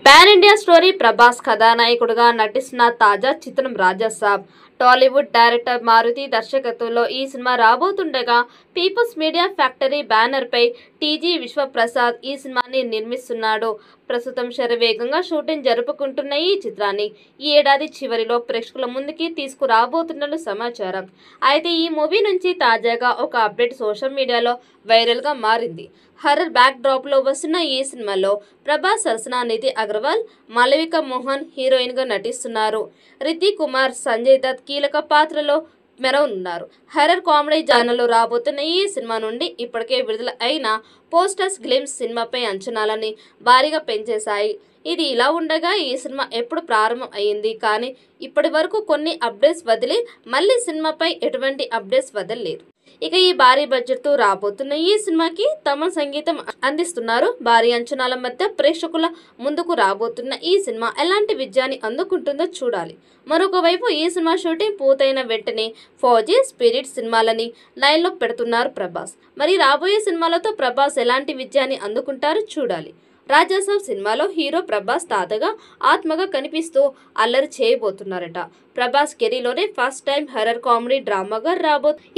Pan India story Prabhas కథానాయకుడిగా నటిస్తున్న తాజా చిత్రం రాజాసాబ్. టాలీవుడ్ డైరెక్టర్ మారుతి దర్శకత్వంలో ఈ సినిమా రాబోతుండగా పీపుల్స్ మీడియా ఫ్యాక్టరీ బ్యానర్ పై టీజీ విశ్వప్రసాద్ ఈ సినిమాని నిర్మిస్తున్నాడు. ప్రస్తుతం శరవేగంగా షూటింగ్ జరుపుకుంటున్న ఈ చిత్రాన్ని ఈ ఏడాది చివరిలో ప్రేక్షకుల ముందుకి తీసుకురాబోతున్నట్లు సమాచారం. అయితే ఈ మూవీ నుంచి తాజాగా ఒక అప్డేట్ సోషల్ మీడియాలో వైరల్ గా మారింది. హర్రర్ బ్యాక్ డ్రాప్ లో వస్తున్న ఈ సినిమాలో ప్రభాస్ సరసన నిధి అగర్వాల్, మాళవిక మోహన్ హీరోయిన్ గా నటిస్తున్నారు. రితిక్ కుమార్, సంజయ్ దత్ కీలక పాత్రలో మెరవనున్నారు. హర్రర్ కామెడీ జానర్లో రాబోతున్న ఈ సినిమా నుండి ఇప్పటికే విడుదల అయిన పోస్టర్స్ గ్లిమ్స్ సినిమాపై అంచనాలని భారీగా పెంచేశాయి. ఇది ఇలా ఉండగా ఈ సినిమా ఎప్పుడు ప్రారంభం అయ్యింది కానీ ఇప్పటి వరకు కొన్ని అప్డేట్స్ వదిలి మళ్ళీ సినిమాపై ఎటువంటి అప్డేట్స్ వదలలేదు. ఇక ఈ భారీ బడ్జెట్ తో రాబోతున్న ఈ సినిమాకి తమన్ సంగీతం అందిస్తున్నారు. భారీ అంచనాల మధ్య ప్రేక్షకుల ముందుకు రాబోతున్న ఈ సినిమా ఎలాంటి విజయాన్ని అందుకుంటుందో చూడాలి. మరొక వైపు ఈ సినిమా షూటింగ్ పూర్తయిన వెంటనే ఫౌజీ, స్పిరిట్ సినిమాలని లైన్ లో పెడుతున్నారు ప్రభాస్. మరి రాబోయే సినిమాలతో ప్రభాస్ ఎలాంటి విజయాన్ని అందుకుంటారో చూడాలి. రాజాసాబ్ సినిమాలో హీరో ప్రభాస్ తాతగా ఆత్మగా కనిపిస్తూ అల్లరి చేయబోతున్నారట. ప్రభాస్ కెరీర్లోనే ఫస్ట్ టైం హర్రర్ కామెడీ డ్రామాగా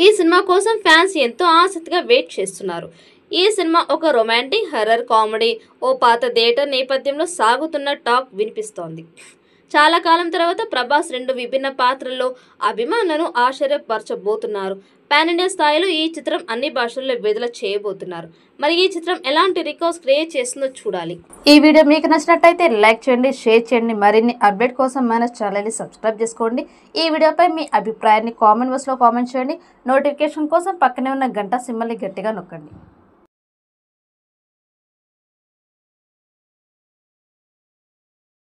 ఈ సినిమా కోసం ఫ్యాన్స్ ఎంతో ఆసక్తిగా వెయిట్ చేస్తున్నారు. ఈ సినిమా ఒక రొమాంటిక్ హర్రర్ కామెడీ ఓ పాత థియేటర్ నేపథ్యంలో సాగుతున్న టాక్ వినిపిస్తోంది. చాలా కాలం తర్వాత ప్రభాస్ రెండు విభిన్న పాత్రల్లో అభిమానులను ఆశ్చర్యపరచబోతున్నారు. పాన్ ఇండియా స్థాయిలో ఈ చిత్రం అన్ని భాషల్లో విడుదల చేయబోతున్నారు. మరి ఈ చిత్రం ఎలాంటి రికార్డ్స్ క్రియేట్ చేస్తుందో చూడాలి. ఈ వీడియో మీకు నచ్చినట్టయితే లైక్ చేయండి, షేర్ చేయండి. మరిన్ని అప్డేట్ కోసం మన ఛానల్ని సబ్స్క్రైబ్ చేసుకోండి. ఈ వీడియోపై మీ అభిప్రాయాన్ని కామెంట్ బాక్స్లో కామెంట్ చేయండి. నోటిఫికేషన్ కోసం పక్కనే ఉన్న గంట సింబల్ని గట్టిగా నొక్కండి.